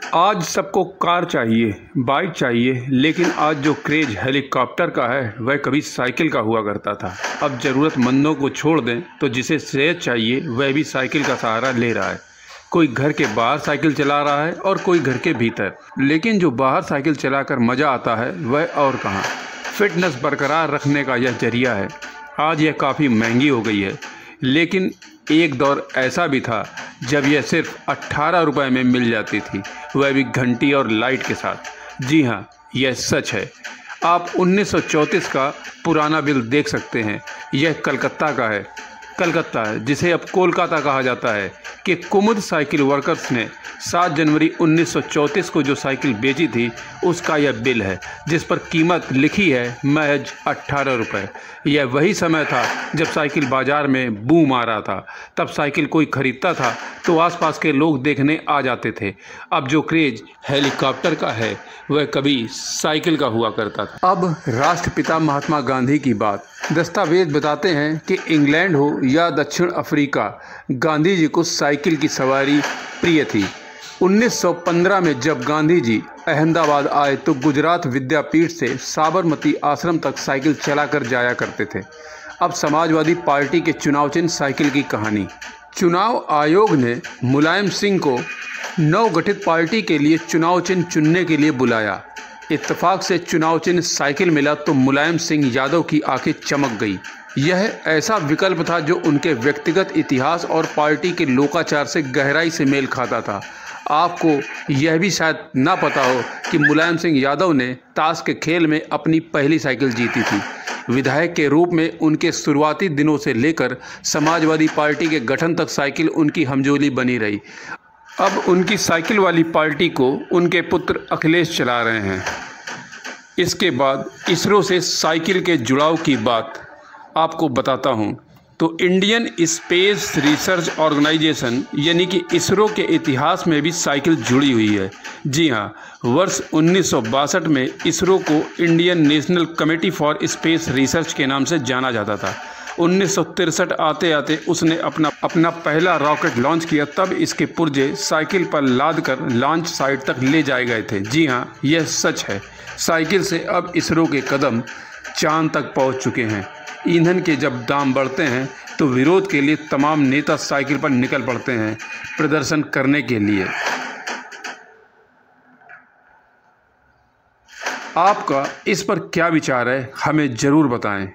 आज सबको कार चाहिए, बाइक चाहिए, लेकिन आज जो क्रेज हेलीकॉप्टर का है वह कभी साइकिल का हुआ करता था। अब ज़रूरतमंदों को छोड़ दें तो जिसे सेहत चाहिए वह भी साइकिल का सहारा ले रहा है। कोई घर के बाहर साइकिल चला रहा है और कोई घर के भीतर, लेकिन जो बाहर साइकिल चलाकर मज़ा आता है वह और कहाँ। फिटनेस बरकरार रखने का यह जरिया है। आज यह काफ़ी महंगी हो गई है, लेकिन एक दौर ऐसा भी था जब यह सिर्फ 18 रुपये में मिल जाती थी, वह भी घंटी और लाइट के साथ। जी हाँ, यह सच है। आप 1934 का पुराना बिल देख सकते हैं। यह कलकत्ता का है। कलकत्ता जिसे अब कोलकाता कहा जाता है कि कुमुद साइकिल वर्कर्स ने 7 जनवरी 1934 को जो साइकिल बेची थी उसका यह बिल है, जिस पर कीमत लिखी है महज 18 रुपये। यह वही समय था जब साइकिल बाज़ार में बूम आ रहा था। तब साइकिल कोई ख़रीदता था तो आसपास के लोग देखने आ जाते थे। अब जो क्रेज हेलीकॉप्टर का है वह कभी साइकिल का हुआ करता था। अब राष्ट्रपिता महात्मा गांधी की बात। दस्तावेज बताते हैं कि इंग्लैंड हो या दक्षिण अफ्रीका, गांधी जी को साइकिल की सवारी प्रिय थी। 1915 में जब गांधी जी अहमदाबाद आए तो गुजरात विद्यापीठ से साबरमती आश्रम तक साइकिल चलाकर जाया करते थे। अब समाजवादी पार्टी के चुनाव चिन्ह साइकिल की कहानी। चुनाव आयोग ने मुलायम सिंह को नवगठित पार्टी के लिए चुनाव चिन्ह चुनने के लिए बुलाया। इत्तेफाक से चुनाव चिन्ह साइकिल मिला तो मुलायम सिंह यादव की आंखें चमक गई। यह ऐसा विकल्प था जो उनके व्यक्तिगत इतिहास और पार्टी के लोकाचार से गहराई से मेल खाता था। आपको यह भी शायद ना पता हो कि मुलायम सिंह यादव ने ताश के खेल में अपनी पहली साइकिल जीती थी। विधायक के रूप में उनके शुरुआती दिनों से लेकर समाजवादी पार्टी के गठन तक साइकिल उनकी हमजोली बनी रही। अब उनकी साइकिल वाली पार्टी को उनके पुत्र अखिलेश चला रहे हैं। इसके बाद इसरो से साइकिल के जुड़ाव की बात आपको बताता हूं। तो इंडियन स्पेस रिसर्च ऑर्गेनाइजेशन यानी कि इसरो के इतिहास में भी साइकिल जुड़ी हुई है। जी हाँ, वर्ष 1962 में इसरो को Indian national committee for space research के नाम से जाना जाता था। 1963 आते आते उसने अपना पहला रॉकेट लॉन्च किया। तब इसके पुर्जे साइकिल पर लाद कर लॉन्च साइट तक ले जाए गए थे। जी हाँ, यह सच है। साइकिल से अब इसरो के कदम चांद तक पहुंच चुके हैं। ईंधन के जब दाम बढ़ते हैं तो विरोध के लिए तमाम नेता साइकिल पर निकल पड़ते हैं प्रदर्शन करने के लिए। आपका इस पर क्या विचार है, हमें ज़रूर बताएं।